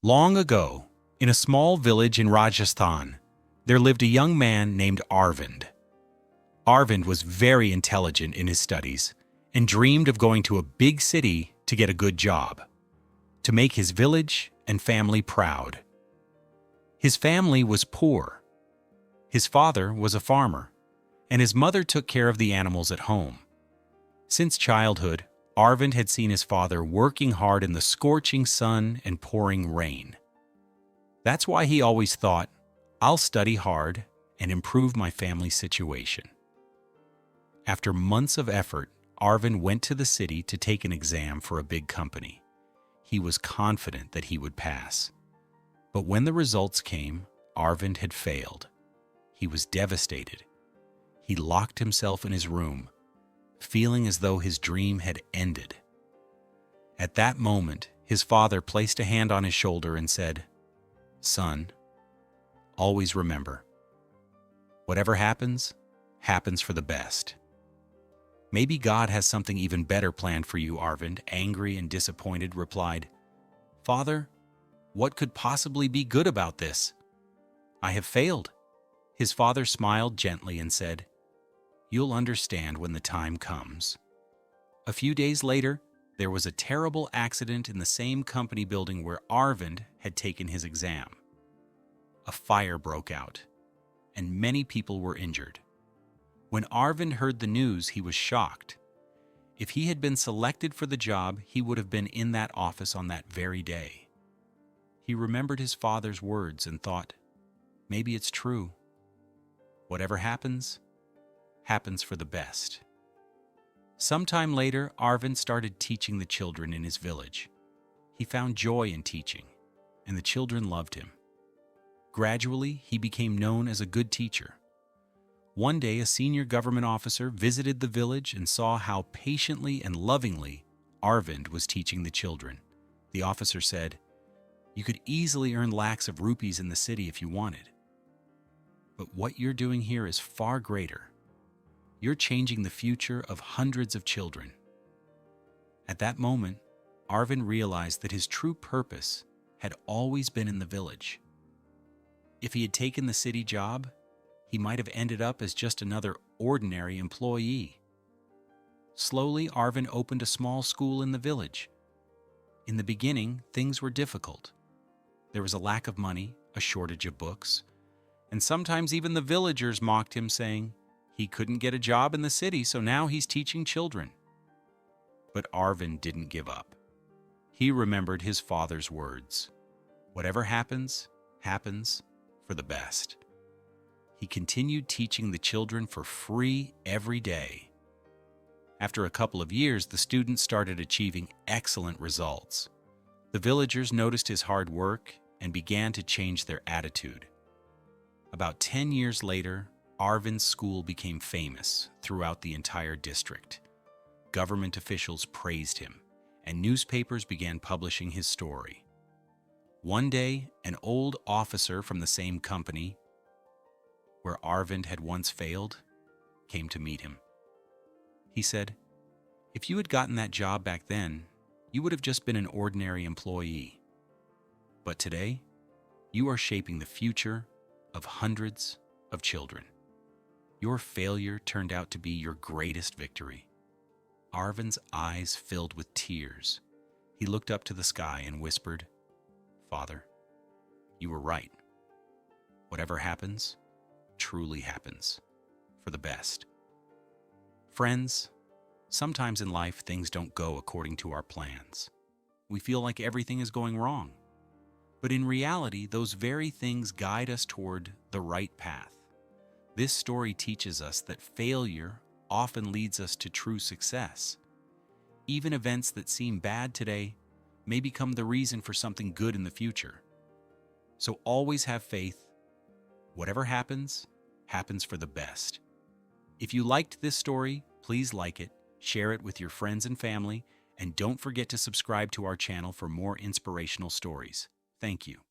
Long ago, in a small village in Rajasthan, there lived a young man named Arvind. Arvind was very intelligent in his studies and dreamed of going to a big city to get a good job, to make his village and family proud. His family was poor. His father was a farmer, and his mother took care of the animals at home. Since childhood, Arvind had seen his father working hard in the scorching sun and pouring rain. That's why he always thought, I'll study hard and improve my family's situation. After months of effort, Arvind went to the city to take an exam for a big company. He was confident that he would pass. But when the results came, Arvind had failed. He was devastated. He locked himself in his room, feeling as though his dream had ended. At that moment, his father placed a hand on his shoulder and said, "Son, always remember, whatever happens, happens for the best." "Maybe God has something even better planned for you," Arvind, angry and disappointed, replied. "Father, what could possibly be good about this? I have failed." His father smiled gently and said, "You'll understand when the time comes." A few days later, there was a terrible accident in the same company building where Arvind had taken his exam. A fire broke out, and many people were injured. When Arvind heard the news, he was shocked. If he had been selected for the job, he would have been in that office on that very day. He remembered his father's words and thought, maybe it's true. Whatever happens, happens for the best. Sometime later, Arvind started teaching the children in his village. He found joy in teaching, and the children loved him. Gradually, he became known as a good teacher. One day, a senior government officer visited the village and saw how patiently and lovingly Arvind was teaching the children. The officer said, "You could easily earn lakhs of rupees in the city if you wanted. But what you're doing here is far greater. You're changing the future of hundreds of children." At that moment, Arvind realized that his true purpose had always been in the village. If he had taken the city job, he might have ended up as just another ordinary employee. Slowly, Arvind opened a small school in the village. In the beginning, things were difficult. There was a lack of money, a shortage of books, and sometimes even the villagers mocked him, saying he couldn't get a job in the city, so now he's teaching children. But Arvind didn't give up. He remembered his father's words, "Whatever happens, happens for the best." He continued teaching the children for free every day. After a couple of years, the students started achieving excellent results. The villagers noticed his hard work and began to change their attitude. About 10 years later, Arvind's school became famous throughout the entire district. Government officials praised him, and newspapers began publishing his story. One day, an old officer from the same company where Arvind had once failed came to meet him. He said, "If you had gotten that job back then, you would have just been an ordinary employee. But today, you are shaping the future of hundreds of children. Your failure turned out to be your greatest victory." Arvind's eyes filled with tears. He looked up to the sky and whispered, "Father, you were right. Whatever happens, truly happens for the best." Friends, sometimes in life things don't go according to our plans. We feel like everything is going wrong. But in reality, those very things guide us toward the right path. This story teaches us that failure often leads us to true success. Even events that seem bad today may become the reason for something good in the future. So always have faith. Whatever happens, happens for the best. If you liked this story, please like it, share it with your friends and family, and don't forget to subscribe to our channel for more inspirational stories. Thank you.